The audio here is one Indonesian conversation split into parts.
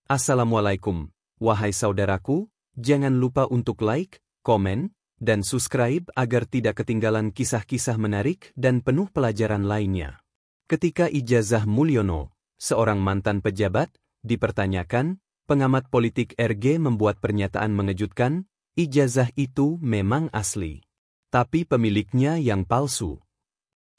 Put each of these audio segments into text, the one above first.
Assalamualaikum, wahai saudaraku, jangan lupa untuk like, komen, dan subscribe agar tidak ketinggalan kisah-kisah menarik dan penuh pelajaran lainnya. Ketika ijazah Mulyono, seorang mantan pejabat, dipertanyakan, pengamat politik RG membuat pernyataan mengejutkan, ijazah itu memang asli. Tapi pemiliknya yang palsu.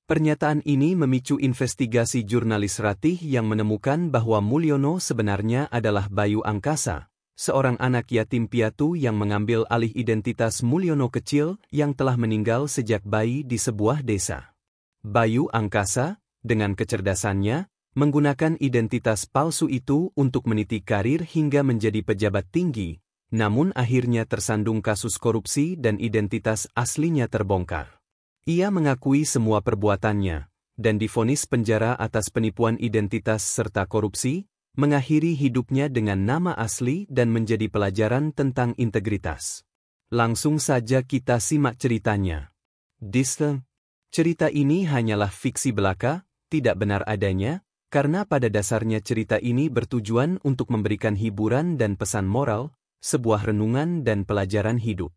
Pernyataan ini memicu investigasi jurnalis Ratih yang menemukan bahwa Mulyono sebenarnya adalah Bayu Angkasa, seorang anak yatim piatu yang mengambil alih identitas Mulyono kecil yang telah meninggal sejak bayi di sebuah desa. Bayu Angkasa, dengan kecerdasannya, menggunakan identitas palsu itu untuk meniti karir hingga menjadi pejabat tinggi, namun akhirnya tersandung kasus korupsi dan identitas aslinya terbongkar. Ia mengakui semua perbuatannya, dan divonis penjara atas penipuan identitas serta korupsi, mengakhiri hidupnya dengan nama asli dan menjadi pelajaran tentang integritas. Langsung saja kita simak ceritanya. Disclaimer: cerita ini hanyalah fiksi belaka, tidak benar adanya, karena pada dasarnya cerita ini bertujuan untuk memberikan hiburan dan pesan moral, sebuah renungan dan pelajaran hidup.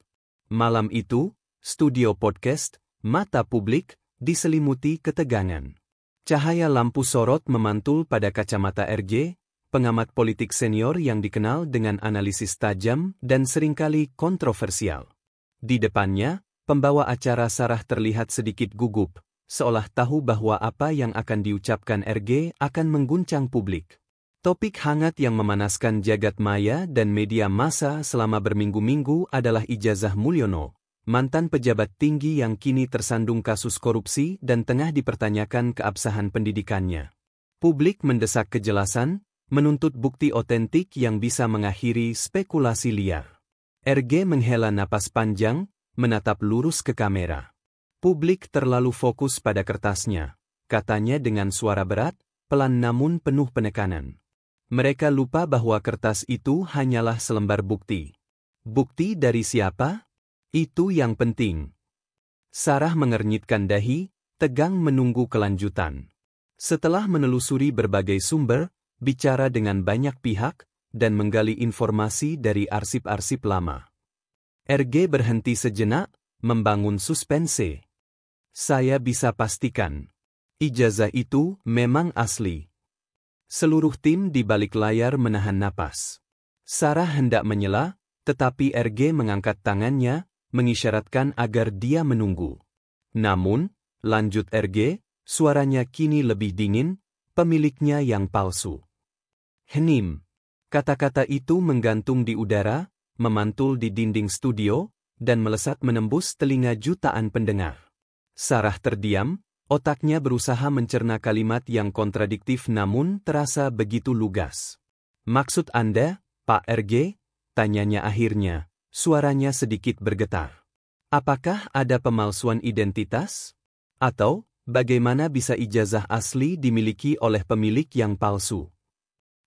Malam itu, studio podcast Mata Publik diselimuti ketegangan. Cahaya lampu sorot memantul pada kacamata RG, pengamat politik senior yang dikenal dengan analisis tajam dan seringkali kontroversial. Di depannya, pembawa acara Sarah terlihat sedikit gugup, seolah tahu bahwa apa yang akan diucapkan RG akan mengguncang publik. Topik hangat yang memanaskan jagat maya dan media massa selama berminggu-minggu adalah ijazah Mulyono, mantan pejabat tinggi yang kini tersandung kasus korupsi dan tengah dipertanyakan keabsahan pendidikannya. Publik mendesak kejelasan, menuntut bukti otentik yang bisa mengakhiri spekulasi liar. RG menghela napas panjang, menatap lurus ke kamera. Publik terlalu fokus pada kertasnya, katanya dengan suara berat, pelan namun penuh penekanan. Mereka lupa bahwa kertas itu hanyalah selembar bukti. Bukti dari siapa? Itu yang penting. Sarah mengernyitkan dahi, tegang menunggu kelanjutan. Setelah menelusuri berbagai sumber, bicara dengan banyak pihak, dan menggali informasi dari arsip-arsip lama, RG berhenti sejenak, membangun suspense. Saya bisa pastikan, ijazah itu memang asli. Seluruh tim di balik layar menahan napas. Sarah hendak menyela, tetapi RG mengangkat tangannya, mengisyaratkan agar dia menunggu. Namun, lanjut RG, suaranya kini lebih dingin, pemiliknya yang palsu. Hening. Kata-kata itu menggantung di udara, memantul di dinding studio, dan melesat menembus telinga jutaan pendengar. Sarah terdiam, otaknya berusaha mencerna kalimat yang kontradiktif namun terasa begitu lugas. Maksud Anda, Pak RG? Tanyanya akhirnya. Suaranya sedikit bergetar. Apakah ada pemalsuan identitas? Atau, bagaimana bisa ijazah asli dimiliki oleh pemilik yang palsu?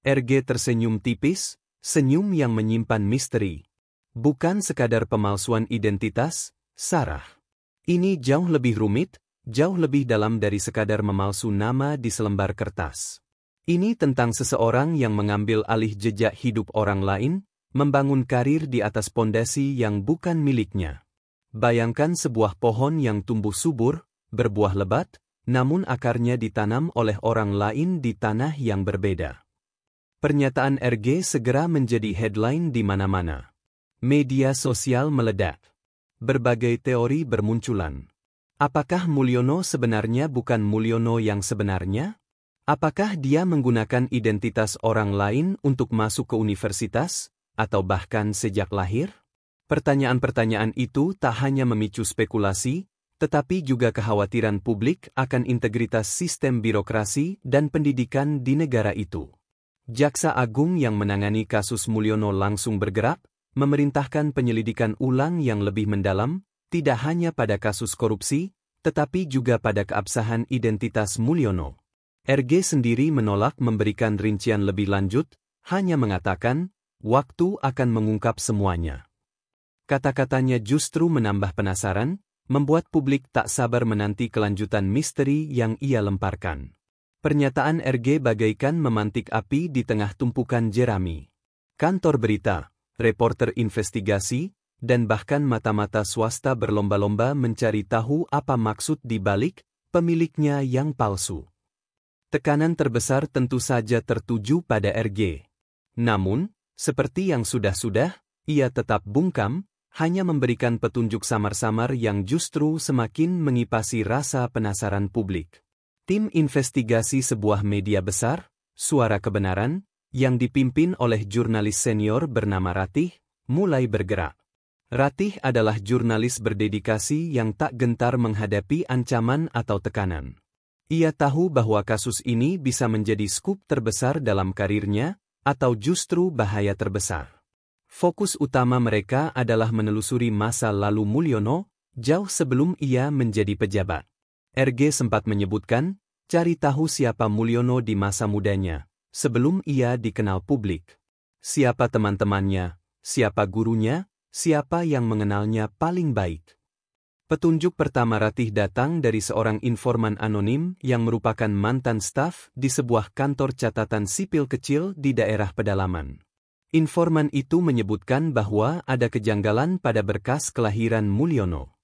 RG tersenyum tipis, senyum yang menyimpan misteri. Bukan sekadar pemalsuan identitas, Sarah. Ini jauh lebih rumit, jauh lebih dalam dari sekadar memalsu nama di selembar kertas. Ini tentang seseorang yang mengambil alih jejak hidup orang lain, membangun karir di atas pondasi yang bukan miliknya. Bayangkan sebuah pohon yang tumbuh subur, berbuah lebat, namun akarnya ditanam oleh orang lain di tanah yang berbeda. Pernyataan RG segera menjadi headline di mana-mana. Media sosial meledak. Berbagai teori bermunculan. Apakah Mulyono sebenarnya bukan Mulyono yang sebenarnya? Apakah dia menggunakan identitas orang lain untuk masuk ke universitas? Atau bahkan sejak lahir? Pertanyaan-pertanyaan itu tak hanya memicu spekulasi, tetapi juga kekhawatiran publik akan integritas sistem birokrasi dan pendidikan di negara itu. Jaksa Agung yang menangani kasus Mulyono langsung bergerak, memerintahkan penyelidikan ulang yang lebih mendalam, tidak hanya pada kasus korupsi, tetapi juga pada keabsahan identitas Mulyono. RG sendiri menolak memberikan rincian lebih lanjut, hanya mengatakan, waktu akan mengungkap semuanya. Kata-katanya justru menambah penasaran, membuat publik tak sabar menanti kelanjutan misteri yang ia lemparkan. Pernyataan RG bagaikan memantik api di tengah tumpukan jerami. Kantor berita, reporter investigasi, dan bahkan mata-mata swasta berlomba-lomba mencari tahu apa maksud di balik pemiliknya yang palsu. Tekanan terbesar tentu saja tertuju pada RG. Namun, seperti yang sudah-sudah, ia tetap bungkam, hanya memberikan petunjuk samar-samar yang justru semakin mengipasi rasa penasaran publik. Tim investigasi sebuah media besar, Suara Kebenaran, yang dipimpin oleh jurnalis senior bernama Ratih, mulai bergerak. Ratih adalah jurnalis berdedikasi yang tak gentar menghadapi ancaman atau tekanan. Ia tahu bahwa kasus ini bisa menjadi skup terbesar dalam karirnya, atau justru bahaya terbesar. Fokus utama mereka adalah menelusuri masa lalu Mulyono, jauh sebelum ia menjadi pejabat. RG sempat menyebutkan, cari tahu siapa Mulyono di masa mudanya, sebelum ia dikenal publik. Siapa teman-temannya, siapa gurunya, siapa yang mengenalnya paling baik. Petunjuk pertama Ratih datang dari seorang informan anonim yang merupakan mantan staf di sebuah kantor catatan sipil kecil di daerah pedalaman. Informan itu menyebutkan bahwa ada kejanggalan pada berkas kelahiran Mulyono.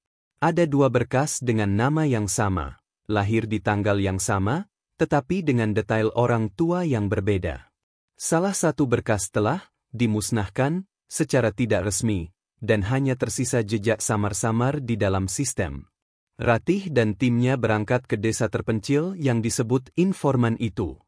Ada 2 berkas dengan nama yang sama, lahir di tanggal yang sama, tetapi dengan detail orang tua yang berbeda. Salah satu berkas telah dimusnahkan secara tidak resmi, dan hanya tersisa jejak samar-samar di dalam sistem. Ratih dan timnya berangkat ke desa terpencil yang disebut informan itu.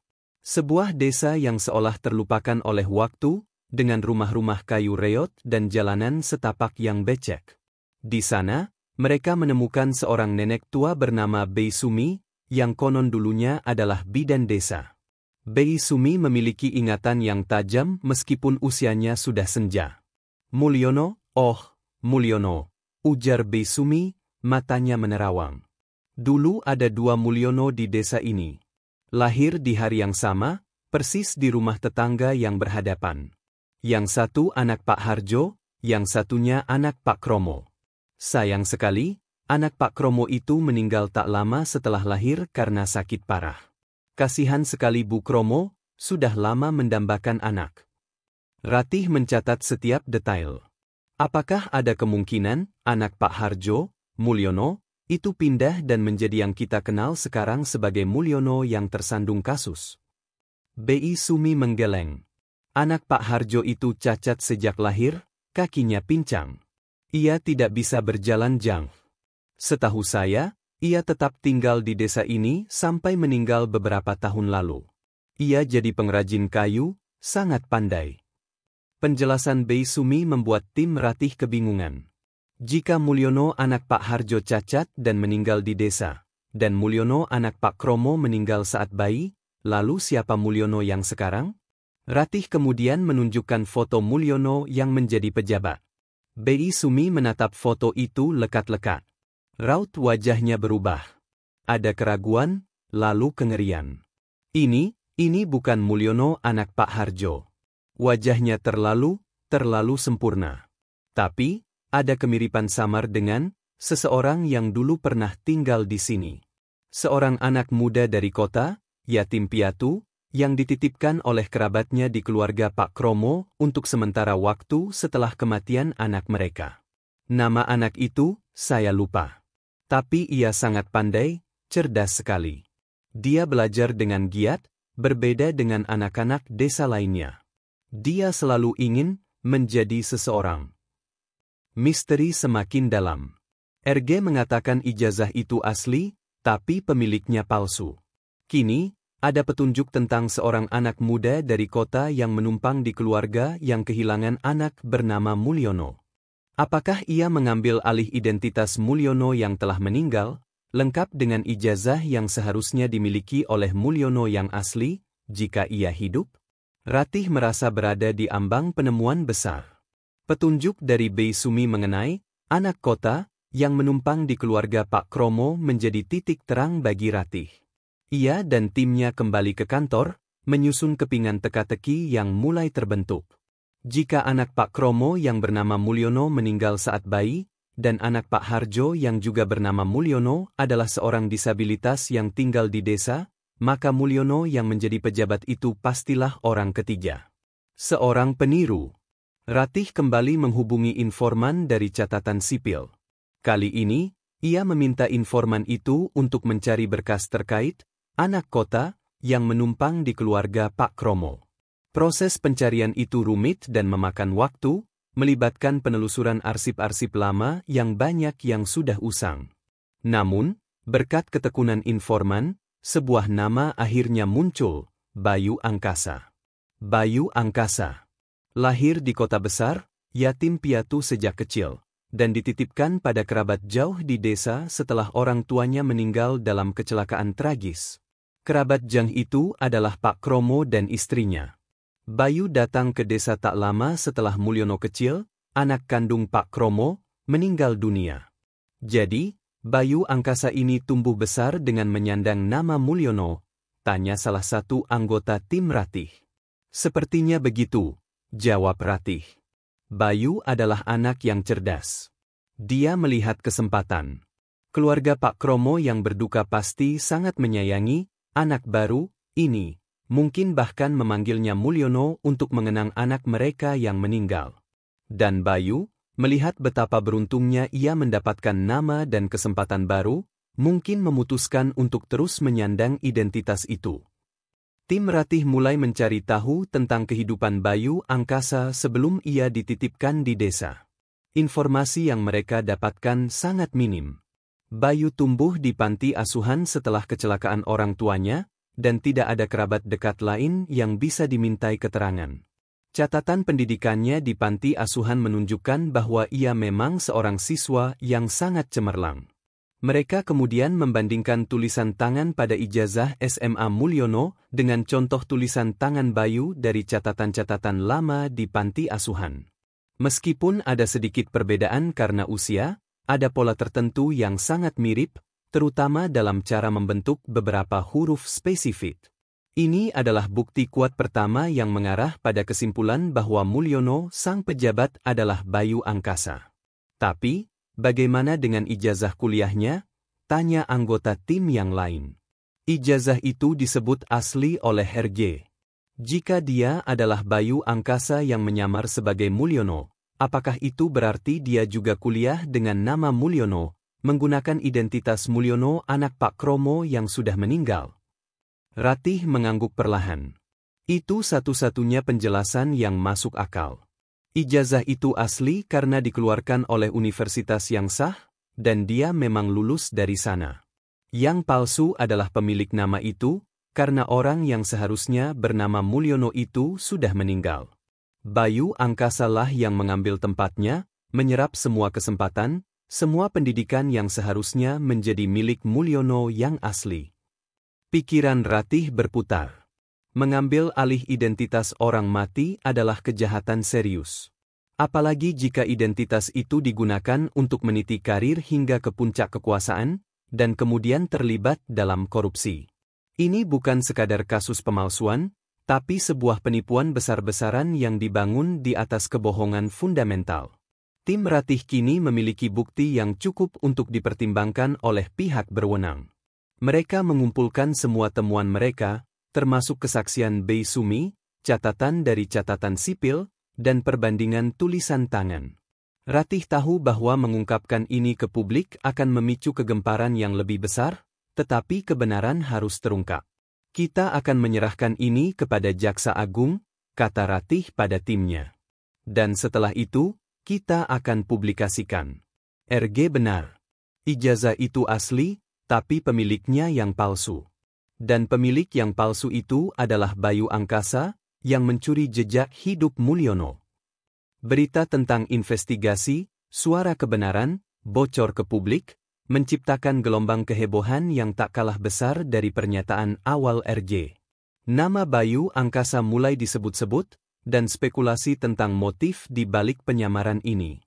Sebuah desa yang seolah terlupakan oleh waktu, dengan rumah-rumah kayu reot dan jalanan setapak yang becek. Di sana, mereka menemukan seorang nenek tua bernama Bei Sumi, yang konon dulunya adalah bidan desa. Bei Sumi memiliki ingatan yang tajam meskipun usianya sudah senja. Mulyono, oh, Mulyono, ujar Bei Sumi, matanya menerawang. Dulu ada 2 Mulyono di desa ini. Lahir di hari yang sama, persis di rumah tetangga yang berhadapan. Yang satu anak Pak Harjo, yang satunya anak Pak Kromo. Sayang sekali, anak Pak Kromo itu meninggal tak lama setelah lahir karena sakit parah. Kasihan sekali Bu Kromo, sudah lama mendambakan anak. Ratih mencatat setiap detail. Apakah ada kemungkinan anak Pak Harjo, Mulyono, itu pindah dan menjadi yang kita kenal sekarang sebagai Mulyono yang tersandung kasus? Bei Sumi menggeleng. Anak Pak Harjo itu cacat sejak lahir, kakinya pincang. Ia tidak bisa berjalan jang. Setahu saya, ia tetap tinggal di desa ini sampai meninggal beberapa tahun lalu. Ia jadi pengrajin kayu, sangat pandai. Penjelasan Bei Sumi membuat tim Ratih kebingungan. Jika Mulyono anak Pak Harjo cacat dan meninggal di desa, dan Mulyono anak Pak Kromo meninggal saat bayi, lalu siapa Mulyono yang sekarang? Ratih kemudian menunjukkan foto Mulyono yang menjadi pejabat. Bei Sumi menatap foto itu lekat-lekat. Raut wajahnya berubah. Ada keraguan, lalu kengerian. Ini bukan Mulyono anak Pak Harjo. Wajahnya terlalu sempurna. Tapi, ada kemiripan samar dengan seseorang yang dulu pernah tinggal di sini. Seorang anak muda dari kota, yatim piatu, yang dititipkan oleh kerabatnya di keluarga Pak Kromo untuk sementara waktu setelah kematian anak mereka. Nama anak itu, saya lupa. Tapi ia sangat pandai, cerdas sekali. Dia belajar dengan giat, berbeda dengan anak-anak desa lainnya. Dia selalu ingin menjadi seseorang. Misteri semakin dalam. RG mengatakan ijazah itu asli, tapi pemiliknya palsu. Kini, ada petunjuk tentang seorang anak muda dari kota yang menumpang di keluarga yang kehilangan anak bernama Mulyono. Apakah ia mengambil alih identitas Mulyono yang telah meninggal, lengkap dengan ijazah yang seharusnya dimiliki oleh Mulyono yang asli, jika ia hidup? Ratih merasa berada di ambang penemuan besar. Petunjuk dari Bei Sumi mengenai anak kota yang menumpang di keluarga Pak Kromo menjadi titik terang bagi Ratih. Ia dan timnya kembali ke kantor, menyusun kepingan teka-teki yang mulai terbentuk. Jika anak Pak Kromo yang bernama Mulyono meninggal saat bayi, dan anak Pak Harjo yang juga bernama Mulyono adalah seorang disabilitas yang tinggal di desa, maka Mulyono yang menjadi pejabat itu pastilah orang ketiga. Seorang peniru. Ratih kembali menghubungi informan dari catatan sipil. Kali ini, ia meminta informan itu untuk mencari berkas terkait anak kota yang menumpang di keluarga Pak Kromo. Proses pencarian itu rumit dan memakan waktu, melibatkan penelusuran arsip-arsip lama yang banyak yang sudah usang. Namun, berkat ketekunan informan, sebuah nama akhirnya muncul, Bayu Angkasa. Bayu Angkasa lahir di kota besar, yatim piatu sejak kecil, dan dititipkan pada kerabat jauh di desa setelah orang tuanya meninggal dalam kecelakaan tragis. Kerabat jauh itu adalah Pak Kromo dan istrinya. Bayu datang ke desa tak lama setelah Mulyono kecil, anak kandung Pak Kromo, meninggal dunia. Jadi, Bayu Angkasa ini tumbuh besar dengan menyandang nama Mulyono, tanya salah satu anggota tim Ratih. Sepertinya begitu, jawab Ratih. Bayu adalah anak yang cerdas. Dia melihat kesempatan. Keluarga Pak Kromo yang berduka pasti sangat menyayangi anak baru ini, mungkin bahkan memanggilnya Mulyono untuk mengenang anak mereka yang meninggal. Dan Bayu, melihat betapa beruntungnya ia mendapatkan nama dan kesempatan baru, mungkin memutuskan untuk terus menyandang identitas itu. Tim Ratih mulai mencari tahu tentang kehidupan Bayu Angkasa sebelum ia dititipkan di desa. Informasi yang mereka dapatkan sangat minim. Bayu tumbuh di panti asuhan setelah kecelakaan orang tuanya, dan tidak ada kerabat dekat lain yang bisa dimintai keterangan. Catatan pendidikannya di panti asuhan menunjukkan bahwa ia memang seorang siswa yang sangat cemerlang. Mereka kemudian membandingkan tulisan tangan pada ijazah SMA Mulyono dengan contoh tulisan tangan Bayu dari catatan-catatan lama di panti asuhan. Meskipun ada sedikit perbedaan karena usia, ada pola tertentu yang sangat mirip, terutama dalam cara membentuk beberapa huruf spesifik. Ini adalah bukti kuat pertama yang mengarah pada kesimpulan bahwa Mulyono sang pejabat adalah Bayu Angkasa. Tapi, bagaimana dengan ijazah kuliahnya? Tanya anggota tim yang lain. Ijazah itu disebut asli oleh RG. Jika dia adalah Bayu Angkasa yang menyamar sebagai Mulyono, apakah itu berarti dia juga kuliah dengan nama Mulyono, menggunakan identitas Mulyono anak Pak Kromo yang sudah meninggal? Ratih mengangguk perlahan. Itu satu-satunya penjelasan yang masuk akal. Ijazah itu asli karena dikeluarkan oleh universitas yang sah, dan dia memang lulus dari sana. Yang palsu adalah pemilik nama itu, karena orang yang seharusnya bernama Mulyono itu sudah meninggal. Bayu Angkasa lah yang mengambil tempatnya, menyerap semua kesempatan, semua pendidikan yang seharusnya menjadi milik Mulyono yang asli. Pikiran Ratih berputar. Mengambil alih identitas orang mati adalah kejahatan serius. Apalagi jika identitas itu digunakan untuk meniti karir hingga ke puncak kekuasaan, dan kemudian terlibat dalam korupsi. Ini bukan sekadar kasus pemalsuan, tapi sebuah penipuan besar-besaran yang dibangun di atas kebohongan fundamental. Tim Ratih kini memiliki bukti yang cukup untuk dipertimbangkan oleh pihak berwenang. Mereka mengumpulkan semua temuan mereka, termasuk kesaksian Bei Sumi, catatan dari catatan sipil, dan perbandingan tulisan tangan. Ratih tahu bahwa mengungkapkan ini ke publik akan memicu kegemparan yang lebih besar, tetapi kebenaran harus terungkap. Kita akan menyerahkan ini kepada Jaksa Agung, kata Ratih pada timnya. Dan setelah itu, kita akan publikasikan. RG benar. Ijazah itu asli, tapi pemiliknya yang palsu. Dan pemilik yang palsu itu adalah Bayu Angkasa, yang mencuri jejak hidup Mulyono. Berita tentang investigasi, suara kebenaran, bocor ke publik, menciptakan gelombang kehebohan yang tak kalah besar dari pernyataan awal RJ. Nama Bayu Angkasa mulai disebut-sebut, dan spekulasi tentang motif di balik penyamaran ini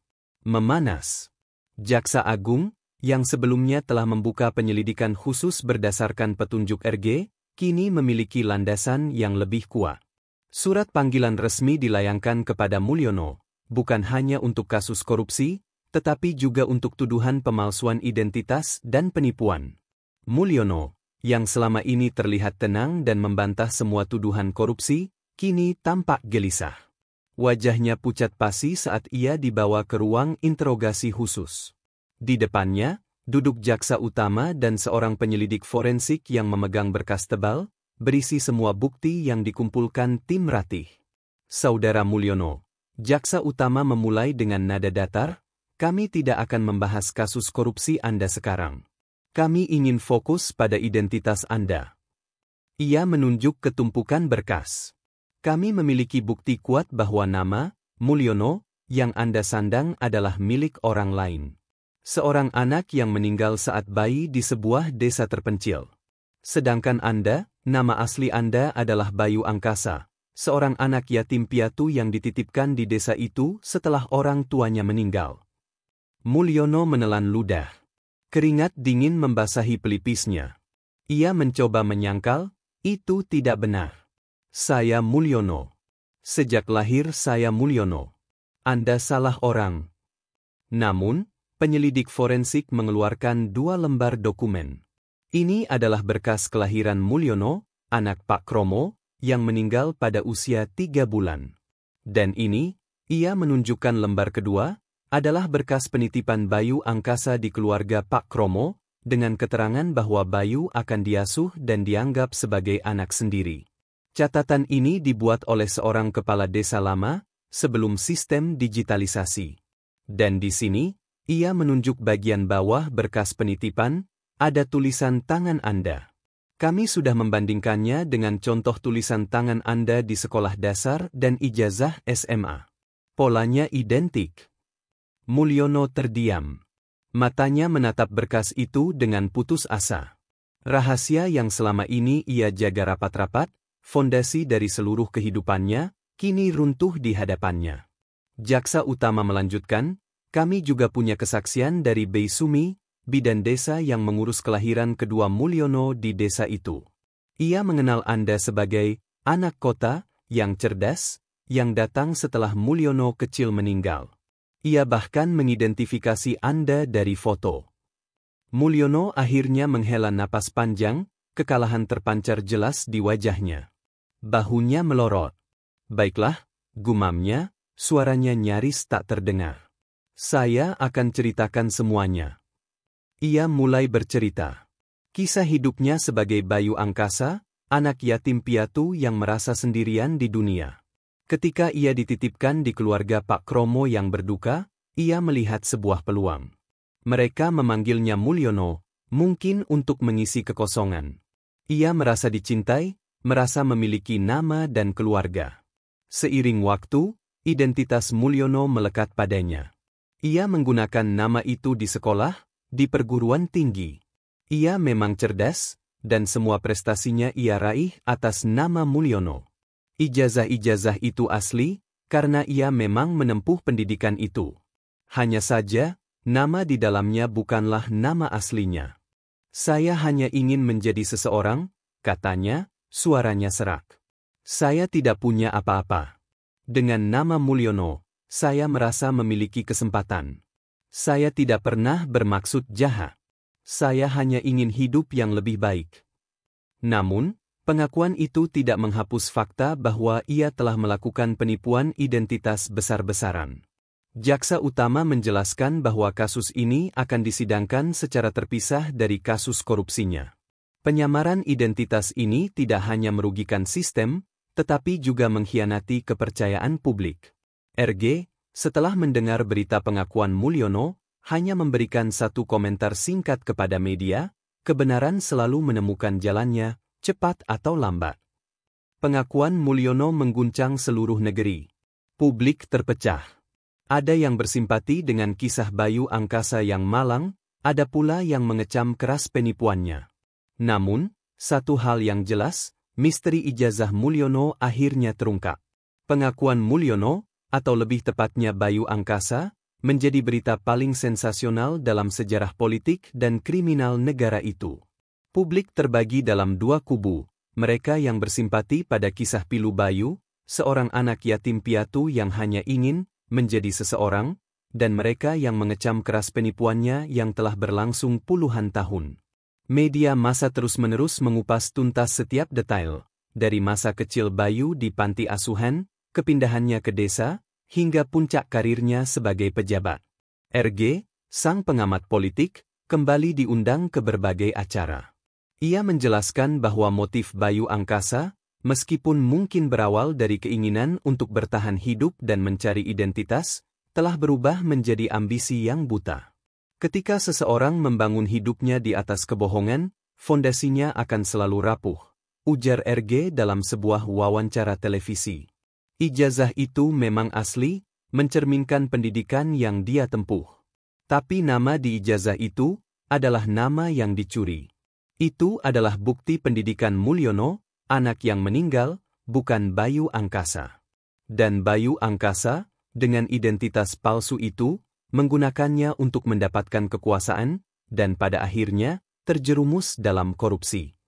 memanas. Jaksa Agung, yang sebelumnya telah membuka penyelidikan khusus berdasarkan petunjuk RG, kini memiliki landasan yang lebih kuat. Surat panggilan resmi dilayangkan kepada Mulyono, bukan hanya untuk kasus korupsi, tetapi juga untuk tuduhan pemalsuan identitas dan penipuan. Mulyono, yang selama ini terlihat tenang dan membantah semua tuduhan korupsi, kini tampak gelisah. Wajahnya pucat pasi saat ia dibawa ke ruang interogasi khusus. Di depannya, duduk jaksa utama dan seorang penyelidik forensik yang memegang berkas tebal, berisi semua bukti yang dikumpulkan tim Ratih. Saudara Mulyono, jaksa utama memulai dengan nada datar, kami tidak akan membahas kasus korupsi Anda sekarang. Kami ingin fokus pada identitas Anda. Ia menunjuk ke tumpukan berkas. Kami memiliki bukti kuat bahwa nama, Mulyono, yang Anda sandang adalah milik orang lain. Seorang anak yang meninggal saat bayi di sebuah desa terpencil. Sedangkan Anda, nama asli Anda adalah Bayu Angkasa, seorang anak yatim piatu yang dititipkan di desa itu setelah orang tuanya meninggal. Mulyono menelan ludah. Keringat dingin membasahi pelipisnya. Ia mencoba menyangkal, itu tidak benar. Saya Mulyono. Sejak lahir saya Mulyono. Anda salah orang. Namun, penyelidik forensik mengeluarkan 2 lembar dokumen. Ini adalah berkas kelahiran Mulyono, anak Pak Kromo, yang meninggal pada usia 3 bulan. Dan ini, ia menunjukkan lembar kedua, adalah berkas penitipan Bayu Angkasa di keluarga Pak Kromo, dengan keterangan bahwa Bayu akan diasuh dan dianggap sebagai anak sendiri. Catatan ini dibuat oleh seorang kepala desa lama, sebelum sistem digitalisasi. Dan di sini, ia menunjuk bagian bawah berkas penitipan, ada tulisan tangan Anda. Kami sudah membandingkannya dengan contoh tulisan tangan Anda di sekolah dasar dan ijazah SMA. Polanya identik. Mulyono terdiam. Matanya menatap berkas itu dengan putus asa. Rahasia yang selama ini ia jaga rapat-rapat, fondasi dari seluruh kehidupannya, kini runtuh di hadapannya. Jaksa utama melanjutkan, kami juga punya kesaksian dari Bey Sumi, bidan desa yang mengurus kelahiran kedua Mulyono di desa itu. Ia mengenal Anda sebagai anak kota yang cerdas, yang datang setelah Mulyono kecil meninggal. Ia bahkan mengidentifikasi Anda dari foto. Mulyono akhirnya menghela napas panjang, kekalahan terpancar jelas di wajahnya. Bahunya melorot. Baiklah, gumamnya, suaranya nyaris tak terdengar. Saya akan ceritakan semuanya. Ia mulai bercerita. Kisah hidupnya sebagai Bayu Angkasa, anak yatim piatu yang merasa sendirian di dunia. Ketika ia dititipkan di keluarga Pak Kromo yang berduka, ia melihat sebuah peluang. Mereka memanggilnya Mulyono, mungkin untuk mengisi kekosongan. Ia merasa dicintai, merasa memiliki nama dan keluarga. Seiring waktu, identitas Mulyono melekat padanya. Ia menggunakan nama itu di sekolah, di perguruan tinggi. Ia memang cerdas, dan semua prestasinya ia raih atas nama Mulyono. Ijazah-ijazah itu asli, karena ia memang menempuh pendidikan itu. Hanya saja, nama di dalamnya bukanlah nama aslinya. Saya hanya ingin menjadi seseorang, katanya, suaranya serak. Saya tidak punya apa-apa. Dengan nama Mulyono, saya merasa memiliki kesempatan. Saya tidak pernah bermaksud jahat. Saya hanya ingin hidup yang lebih baik. Namun, pengakuan itu tidak menghapus fakta bahwa ia telah melakukan penipuan identitas besar-besaran. Jaksa utama menjelaskan bahwa kasus ini akan disidangkan secara terpisah dari kasus korupsinya. Penyamaran identitas ini tidak hanya merugikan sistem, tetapi juga mengkhianati kepercayaan publik. RG, setelah mendengar berita pengakuan Mulyono, hanya memberikan satu komentar singkat kepada media, kebenaran selalu menemukan jalannya, cepat atau lambat. Pengakuan Mulyono mengguncang seluruh negeri. Publik terpecah. Ada yang bersimpati dengan kisah Bayu Angkasa yang malang, ada pula yang mengecam keras penipuannya. Namun, satu hal yang jelas, misteri ijazah Mulyono akhirnya terungkap. Pengakuan Mulyono, atau lebih tepatnya Bayu Angkasa, menjadi berita paling sensasional dalam sejarah politik dan kriminal negara itu. Publik terbagi dalam 2 kubu, mereka yang bersimpati pada kisah pilu Bayu, seorang anak yatim piatu yang hanya ingin menjadi seseorang, dan mereka yang mengecam keras penipuannya yang telah berlangsung puluhan tahun. Media massa terus-menerus mengupas tuntas setiap detail, dari masa kecil Bayu di panti asuhan, kepindahannya ke desa, hingga puncak karirnya sebagai pejabat. RG, sang pengamat politik, kembali diundang ke berbagai acara. Ia menjelaskan bahwa motif Bayu Angkasa, meskipun mungkin berawal dari keinginan untuk bertahan hidup dan mencari identitas, telah berubah menjadi ambisi yang buta. Ketika seseorang membangun hidupnya di atas kebohongan, fondasinya akan selalu rapuh, ujar RG dalam sebuah wawancara televisi. Ijazah itu memang asli, mencerminkan pendidikan yang dia tempuh. Tapi nama di ijazah itu adalah nama yang dicuri. Itu adalah bukti pendidikan Mulyono, anak yang meninggal, bukan Bayu Angkasa. Dan Bayu Angkasa, dengan identitas palsu itu, menggunakannya untuk mendapatkan kekuasaan, dan pada akhirnya, terjerumus dalam korupsi.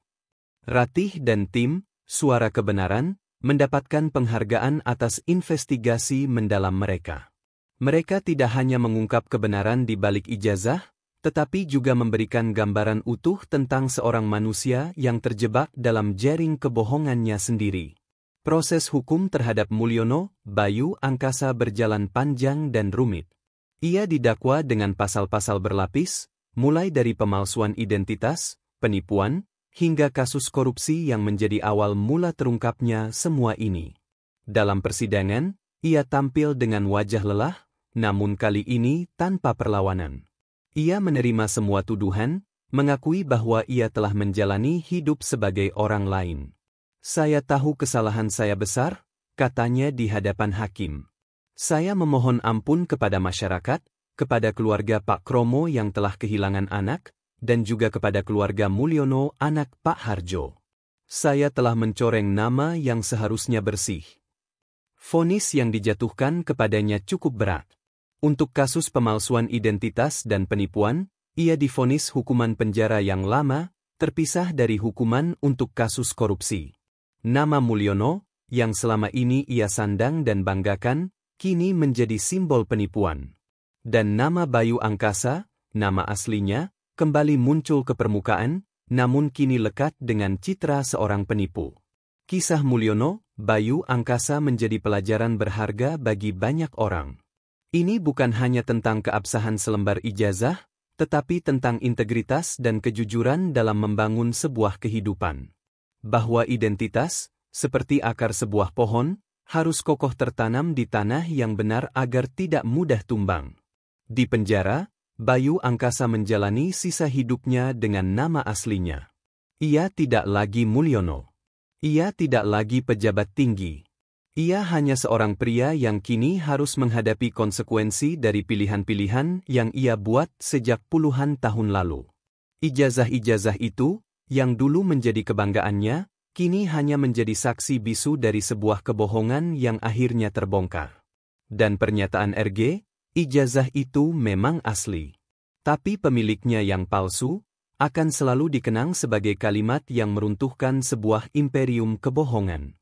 Ratih dan tim, Suara Kebenaran, mendapatkan penghargaan atas investigasi mendalam mereka. Mereka tidak hanya mengungkap kebenaran di balik ijazah, tetapi juga memberikan gambaran utuh tentang seorang manusia yang terjebak dalam jaring kebohongannya sendiri. Proses hukum terhadap Mulyono, Bayu Angkasa berjalan panjang dan rumit. Ia didakwa dengan pasal-pasal berlapis, mulai dari pemalsuan identitas, penipuan, hingga kasus korupsi yang menjadi awal mula terungkapnya semua ini. Dalam persidangan, ia tampil dengan wajah lelah, namun kali ini tanpa perlawanan. Ia menerima semua tuduhan, mengakui bahwa ia telah menjalani hidup sebagai orang lain. "Saya tahu kesalahan saya besar," katanya di hadapan hakim. "Saya memohon ampun kepada masyarakat, kepada keluarga Pak Kromo yang telah kehilangan anak, dan juga kepada keluarga Mulyono anak Pak Harjo. Saya telah mencoreng nama yang seharusnya bersih." Vonis yang dijatuhkan kepadanya cukup berat. Untuk kasus pemalsuan identitas dan penipuan, ia divonis hukuman penjara yang lama, terpisah dari hukuman untuk kasus korupsi. Nama Mulyono, yang selama ini ia sandang dan banggakan, kini menjadi simbol penipuan. Dan nama Bayu Angkasa, nama aslinya, kembali muncul ke permukaan, namun kini lekat dengan citra seorang penipu. Kisah Mulyono, Bayu Angkasa menjadi pelajaran berharga bagi banyak orang. Ini bukan hanya tentang keabsahan selembar ijazah, tetapi tentang integritas dan kejujuran dalam membangun sebuah kehidupan. Bahwa identitas, seperti akar sebuah pohon, harus kokoh tertanam di tanah yang benar agar tidak mudah tumbang. Di penjara, Bayu Angkasa menjalani sisa hidupnya dengan nama aslinya. Ia tidak lagi Mulyono. Ia tidak lagi pejabat tinggi. Ia hanya seorang pria yang kini harus menghadapi konsekuensi dari pilihan-pilihan yang ia buat sejak puluhan tahun lalu. Ijazah-ijazah itu, yang dulu menjadi kebanggaannya, kini hanya menjadi saksi bisu dari sebuah kebohongan yang akhirnya terbongkar. Dan pernyataan RG, ijazah itu memang asli. Tapi pemiliknya yang palsu, akan selalu dikenang sebagai kalimat yang meruntuhkan sebuah imperium kebohongan.